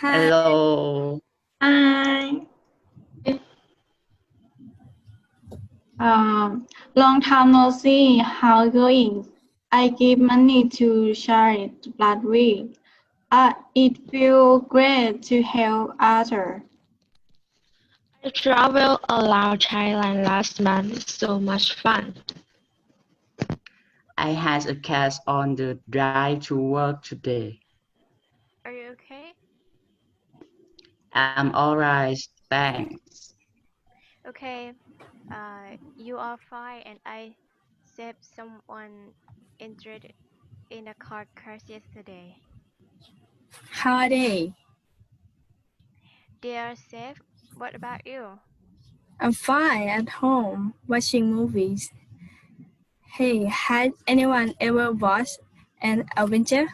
Hi. Hello. Hi. Long time no see. How going? I give money to charity blood week. It feels great to help others. I traveled around Thailand last month. So much fun. I had a cast on the drive to work today. Are you okay? I'm alright, thanks. Okay. You are fine, and I saved someone injured in a car crash yesterday. How are they? They are safe. What about you? I'm fine at home watching movies. Hey, had anyone ever watched an Avenger?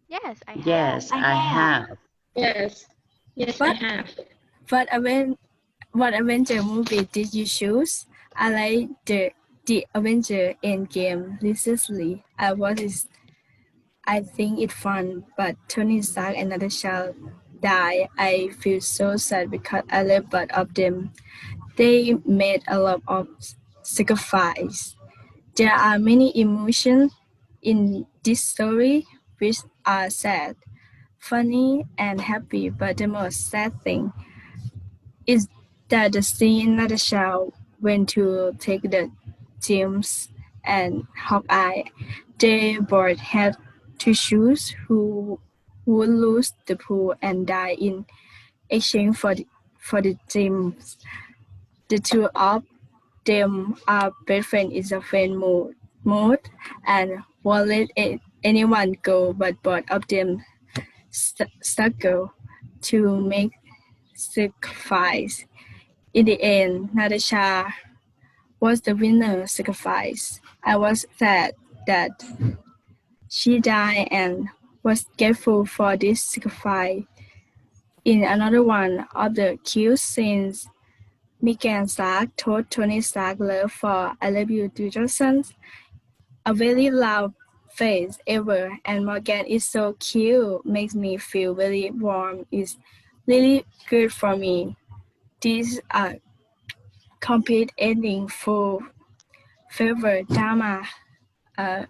Yes, I have. Yes, I have. Yes, yes, I What have. what Aven what Avenger movie did you choose? I like the Avenger Endgame recently. I think it's fun, but Tony Stark and Natasha die. I feel so sad because I love both of them. They made a lot of sacrifice. There are many emotions in this story which are sad, funny, and happy, but the most sad thing is that the scene Natasha went to take the James and Hawkeye. They both had to choose who would lose the pool and die in exchange for the James. The two of them are best friends in a friend mode and won't let anyone go, but both of them struggle to make sacrifice. In the end, Natasha was the winner sacrifice. I was sad that she died and was grateful for this sacrifice. In another one of the kill scenes, Megan Stark told Tony Stark love for I love you 2000, a very loud face ever, and Morgan is so cute, makes me feel very warm. It's really good for me. This complete ending full favor drama, uh,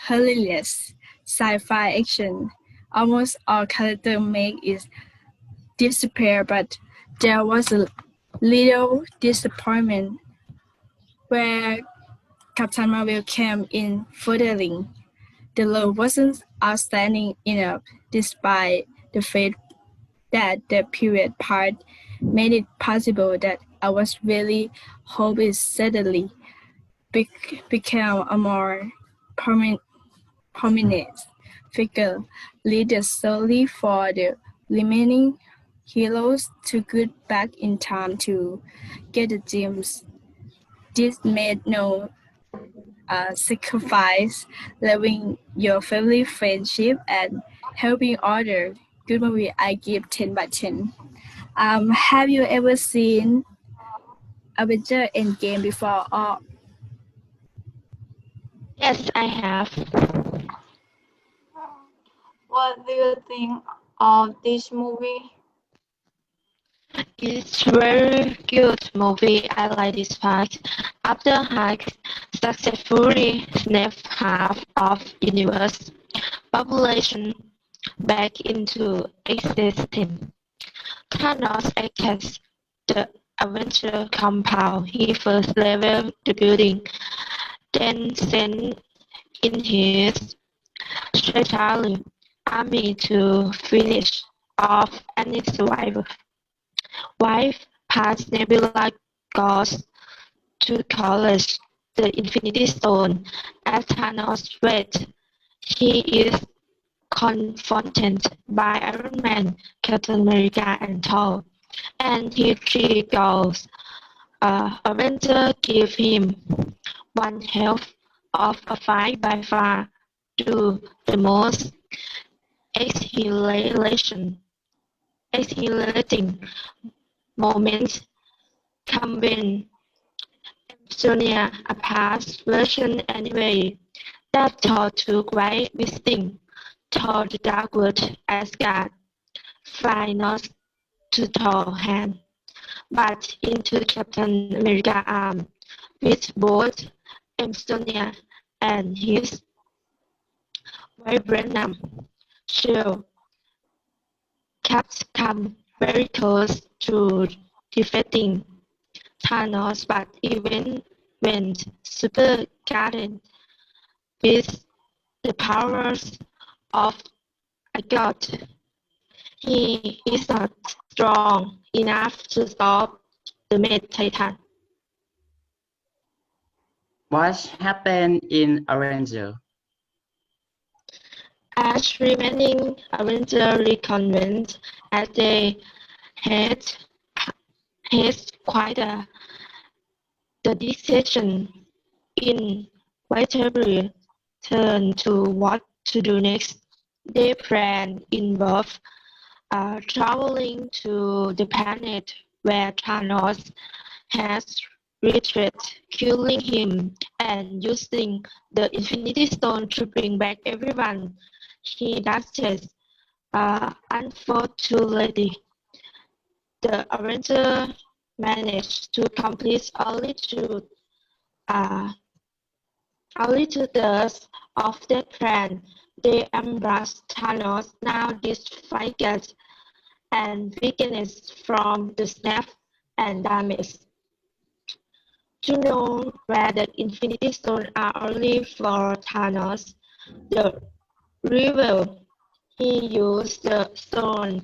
hilarious sci-fi action. Almost all characters make it disappear, but there was a little disappointment where Captain Marvel came in furthering. The love wasn't outstanding enough, despite the fact that the period part made it possible that I was really hope it suddenly became a more prominent figure, lead the story for the remaining heroes to get back in time to get the gems. This made no sacrifice, loving your family, friendship, and helping others. Good movie. I give 10 by 10. Have you ever seen Avenger Endgame before? Or Yes, I have. what do you think of this movie? It's very good movie. I like this part. After Hulk successfully snapped half of universe population back into existence, Thanos attacks the Avenger compound. He first leveled the building, then sent in his strategic army to finish off any survivor. Wife past Nebula goes to college the Infinity Stone. As Thanos waits, he is confronted by Iron Man, Captain America, and Thor, and his three goals. Avenger give him one half of a fight by far to the most exhilarating exhilarating moments come when Sonia, a past version anyway, that Thor took while visiting Thor the Dark World Asgard fly not to Thor's hand, but into Captain America's arm, with both Estonia and his vibranium shield. Cap come very close to defeating Thanos, but even when super guarded with the powers of a god, he is not strong enough to stop the Mad Titan. What happened in Avenger? As remaining Avenger reconvent as they had quite the decision inevitably turned to what to do next. Their plan involved traveling to the planet where Thanos has retreated, killing him, and using the Infinity Stone to bring back everyone he does. Unfortunately, the Avenger managed to complete uh, only two-thirds of their plan. They embraced Thanos, now disfigured and weakened from the snap and damage. To know where the Infinity Stones are only for Thanos, the rebel, he used the stone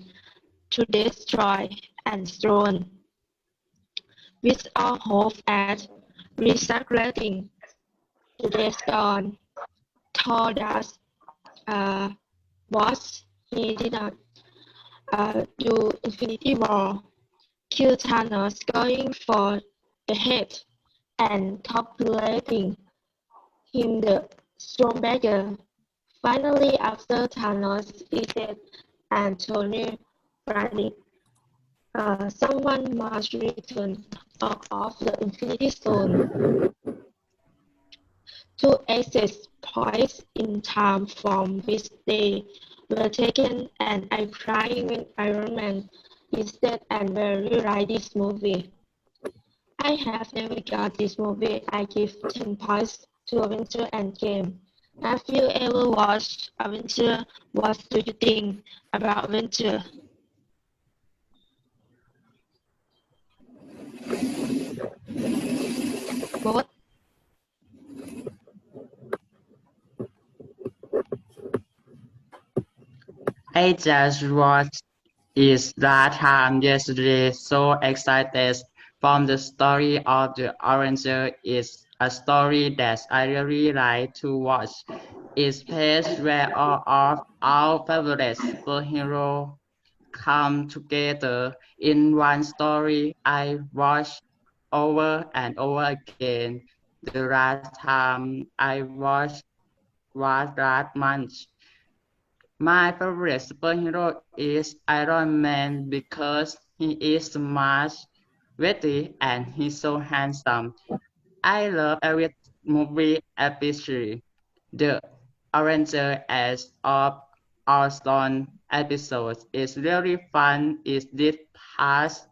to destroy and throne, with all hope at resurrecting the days gone. Thor does what he did not do Infinity War, kill Thanos going for the head and calculating him the Stormbreaker. Finally, after Thanos is dead and Tony Bradley, someone must return of the Infinity Stone to access points in time from which they were taken, and I cry when Iron Man is dead and will rewrite this movie. I have never got this movie. I give 10 points to Avenger Endgame. Have you ever watched Avenger? What do you think about Avenger? Both I just watched it that time yesterday, so excited from the story of the Avenger. It's a story that I really like to watch. It's place where all of our favorite superheroes come together in one story. I watched over and over again. The last time I watched was last month. My favorite superhero is Iron Man because he is smart, witty, and he's so handsome. I love every movie episode. The Avenger as of Arson episodes is really fun. It did pass.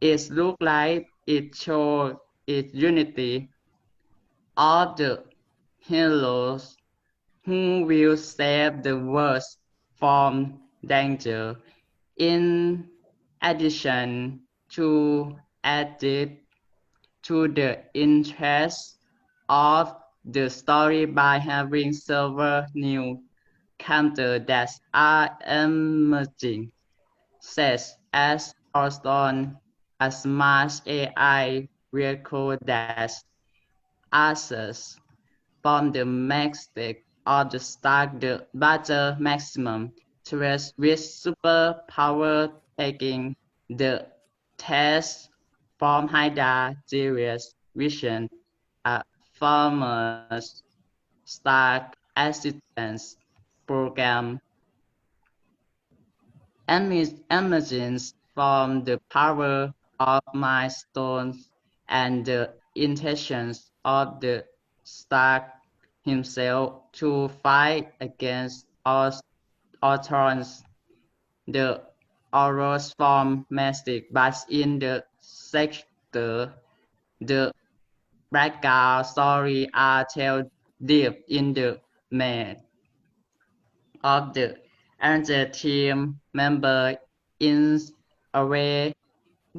It look like it shows its unity of the heroes who will save the world from danger. In addition to added to the interest of the story by having several new characters that are emerging, such as Orson, a smart AI vehicle that answers from the mistake of the start the battle maximum threats with superpower taking the test from Hydra series vision, a famous Stark assistance program emerges from the power of milestones and the intentions of the Stark himself to fight against all Ultrons. The auroras form massive bugs in the sector. The background story are told deep in the mind of the Avenger team member in a way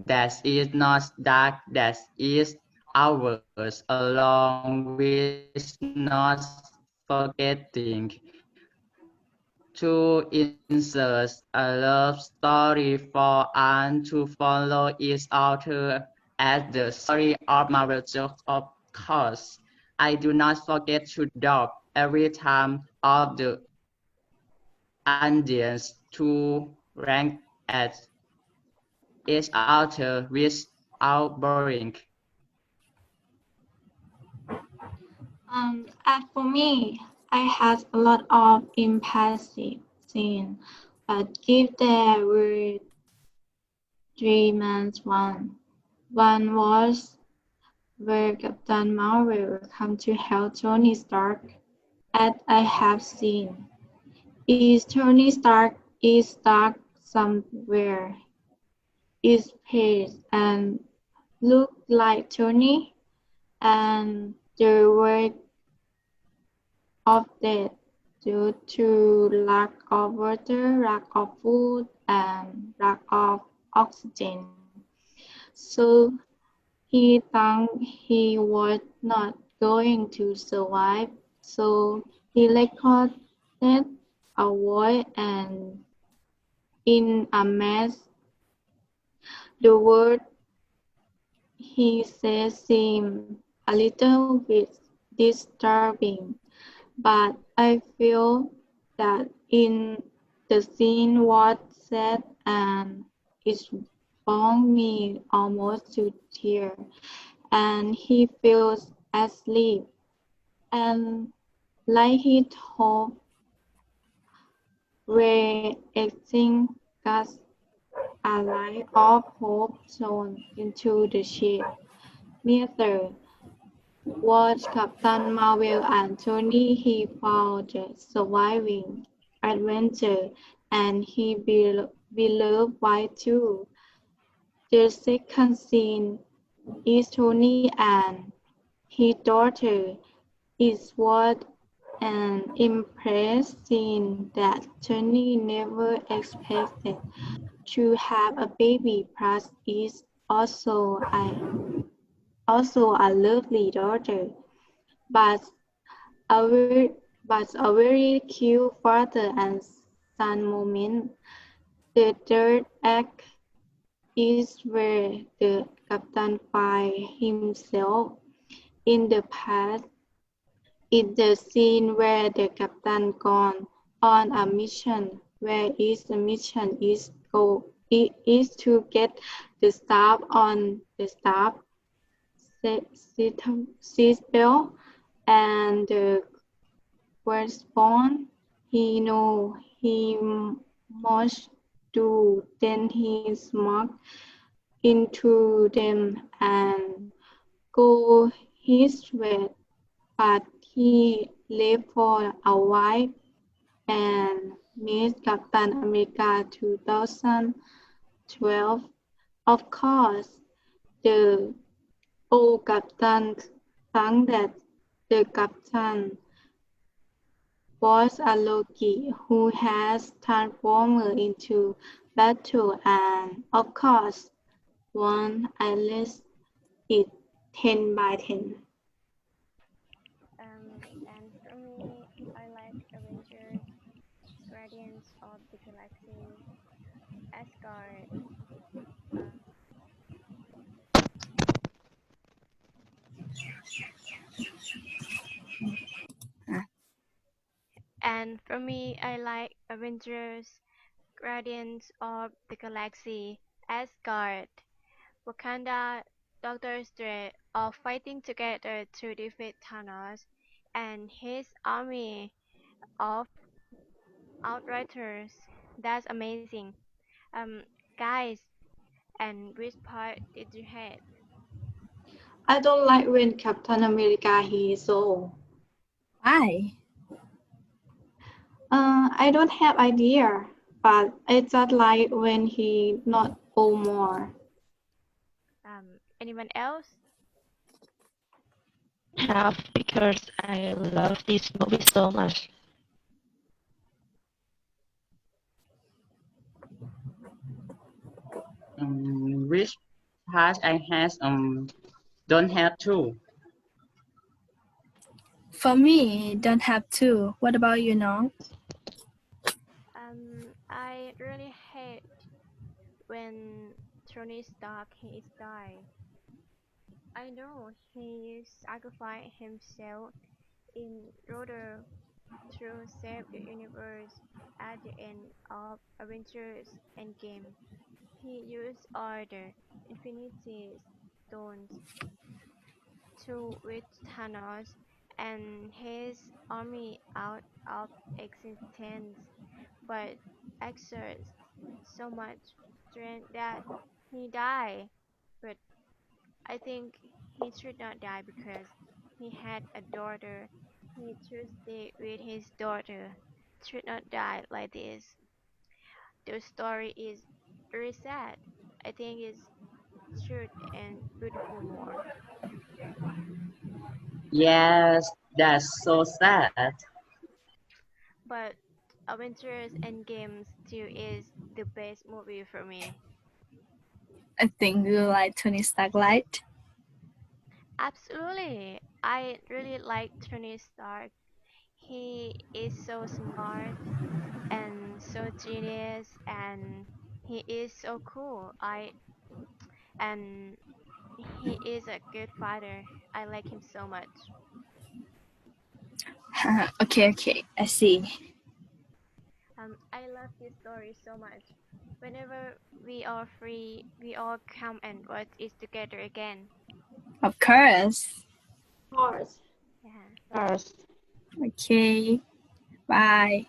that is not dark, that is ours, along with not forgetting to insert a love story for and to follow its author as the story of Marvel jokes. Of course, I do not forget to drop every time of the audience to rank at each author without boring. As for me, I had a lot of impulsive scenes, but if there were three months one. One was where Captain Marvel come to help Tony Stark, as I have seen. Is Tony Stark is stuck somewhere, is pissed and look like Tony, and the word of death due to lack of water, lack of food, and lack of oxygen. So he thought he was not going to survive, so he recorded a voice and in a mess. The word he said seemed a little bit disturbing, but I feel that in the scene was said and it brought me almost to tears, and he feels asleep, and like he told where acting cast a light of hope shone into the ship. Neither was Captain Marvel and Tony. He found the surviving Avenger, and he believed why too. The second scene is Tony and his daughter. It was an impressive scene that Tony never expected to have a baby, plus is also a lovely daughter, but a very, but a very cute father and son moment. The third act is where the captain finds himself in the past. It's the scene where the captain gone on a mission, where is the mission is go it is to get the staff on the staff seatbelt and the correspond. He know he must do. Then he smoke into them and go his way, but he left for a while and made Captain America 2012. Of course, the old captain thought that the captain was a Loki who has transformed into battle, and of course won. I list it 10 by 10. And for me, I like Avengers, Guardians of the Galaxy, Asgard. Uh, and for me, I like Avengers, Guardians of the Galaxy, Asgard, Wakanda, Doctor Strange, all fighting together to defeat Thanos and his army of Outriders. That's amazing. Um, guys, and which part did you hate? I don't like when Captain America he is old. Why? I don't have idea, but I just like when he not old more. Anyone else? Have because I love this movie so much. Which part I has don't have to. For me, don't have to. What about you, Nong? I really hate when Tony Stark he is die. I know he sacrificed himself in order to save the universe at the end of Avengers Endgame. He used all the Infinity Stones to rid Thanos and his army out of existence, but exerts so much strength that he died. But I think he should not die because he had a daughter. He should stay with his daughter. Should not die like this. The story is very sad. I think it's true and beautiful more. Yes, that's so sad. But Avengers Endgame still is the best movie for me. I think you like Tony Stark light. Absolutely. I really like Tony Stark. He is so smart and so genius and he is so cool. I and he is a good fighter. I like him so much. Okay, I see. I love this story so much. Whenever we are free, we all come and watch it together again. Of course. Of course. Yeah. Yes. Okay, bye.